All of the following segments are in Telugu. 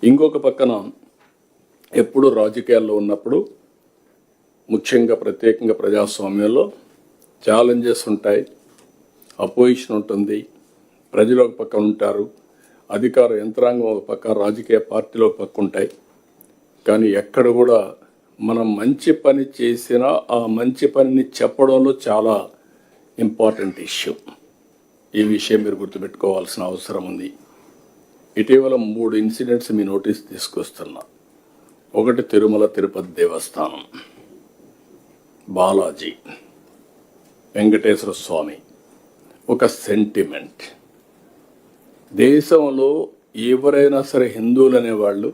ఇంకొక పక్కన ఎప్పుడు రాజకీయాల్లో ఉన్నప్పుడు ముఖ్యంగా ప్రత్యేకంగా ప్రజాస్వామ్యంలో ఛాలెంజెస్ ఉంటాయి, అపోజిషన్ ఉంటుంది, ప్రజలు ఒక పక్క ఉంటారు, అధికార యంత్రాంగం ఒక పక్క, రాజకీయ పార్టీలు ఒక పక్క ఉంటాయి. కానీ ఎక్కడ కూడా మనం మంచి పని చేసినా ఆ మంచి పనిని చెప్పడంలో చాలా ఇంపార్టెంట్ ఇష్యూ. ఈ విషయం మీరు గుర్తుపెట్టుకోవాల్సిన అవసరం ఉంది. ఇటీవల 3 ఇన్సిడెంట్స్ మీ నోటీస్ తీసుకొస్తున్నా. ఒకటి తిరుమల తిరుపతి దేవస్థానం, బాలాజీ, వెంకటేశ్వర స్వామి. ఒక సెంటిమెంట్. దేశంలో ఎవరైనా సరే హిందువులు అనేవాళ్ళు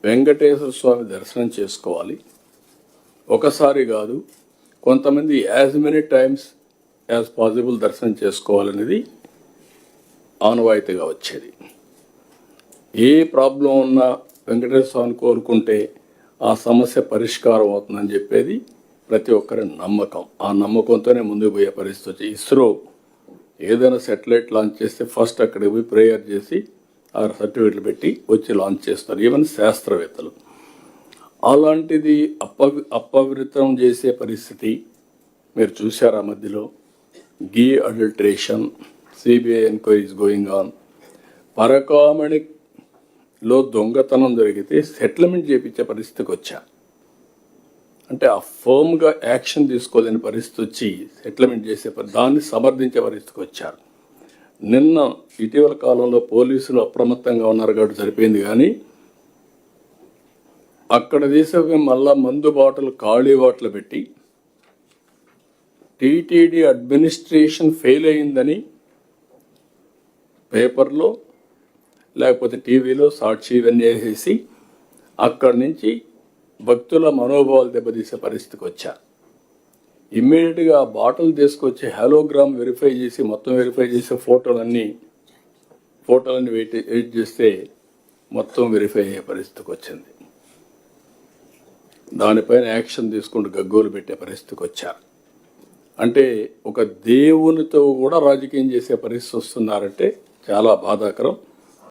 వెంకటేశ్వర స్వామి దర్శనం చేసుకోవాలి. ఒకసారి కాదు, కొంతమంది as many times as possible దర్శనం చేసుకోవాలనేది ఆనవాయితీగా వచ్చేది. ఏ ప్రాబ్లం ఉన్నా వెంకటేశ్వర స్వామిని కోరుకుంటే ఆ సమస్య పరిష్కారం అవుతుందని చెప్పేది ప్రతి ఒక్కరి నమ్మకం. ఆ నమ్మకంతోనే ముందుకు పోయే పరిస్థితి వచ్చి ఇస్రో ఏదైనా శాటిలైట్ లాంచ్ చేస్తే ఫస్ట్ అక్కడికి పోయి ప్రేయర్ చేసి ఆ సర్టిఫికెట్లు పెట్టి వచ్చి లాంచ్ చేస్తారు, ఈవెన్ శాస్త్రవేత్తలు. అలాంటిది అపవిత్రం చేసే పరిస్థితి మీరు చూశారు. ఆ మధ్యలో ghee adulteration, CBI enquiries going on. పరకామణిలో దొంగతనం జరిగితే సెటిల్మెంట్ చేయించే పరిస్థితికి వచ్చా. అంటే ఆ ఫర్మ్గా యాక్షన్ తీసుకోలేని పరిస్థితి వచ్చి సెటిల్మెంట్ చేసే దాన్ని సమర్థించే పరిస్థితికి వచ్చారు. నిన్న ఇటీవల కాలంలో పోలీసులు అప్రమత్తంగా ఉన్నారు కాబట్టి సరిపోయింది. కానీ అక్కడ తీసే మళ్ళా మందు బాటలు ఖాళీ బాటలు పెట్టి టీటీడీ అడ్మినిస్ట్రేషన్ ఫెయిల్ అయిందని పేపర్లో లేకపోతే టీవీలో సాక్షి ఇవన్నీ వేసేసి అక్కడి నుంచి భక్తుల మనోభావాలు దెబ్బతీసే పరిస్థితికి వచ్చారు. ఇమ్మీడియట్గా ఆ బాటిల్ తీసుకొచ్చి హాలోగ్రామ్ వెరిఫై చేసి మొత్తం వెరిఫై చేసే ఫోటోలన్నీ వెయిట్ చేస్తే మొత్తం వెరిఫై అయ్యే పరిస్థితికి వచ్చింది. దానిపైన యాక్షన్ తీసుకుంటూ గగ్గోలు పెట్టే పరిస్థితికి వచ్చారు. అంటే ఒక దేవునితో కూడా రాజకీయం చేసే పరిస్థితి వస్తున్నారంటే చాలా బాధాకరం.